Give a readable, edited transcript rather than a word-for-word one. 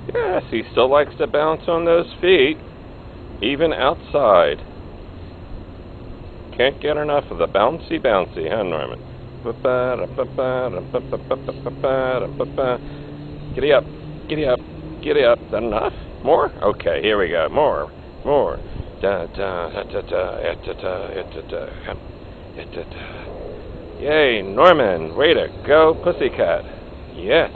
Yes, he still likes to bounce on those feet, even outside. Can't get enough of the bouncy bouncy, huh, Norman? Giddy up, giddy up, giddy up. Is that enough? More? Okay, here we go. More. Da da da da da da da da da da. Yay, Norman! Way to go, pussycat. Yes.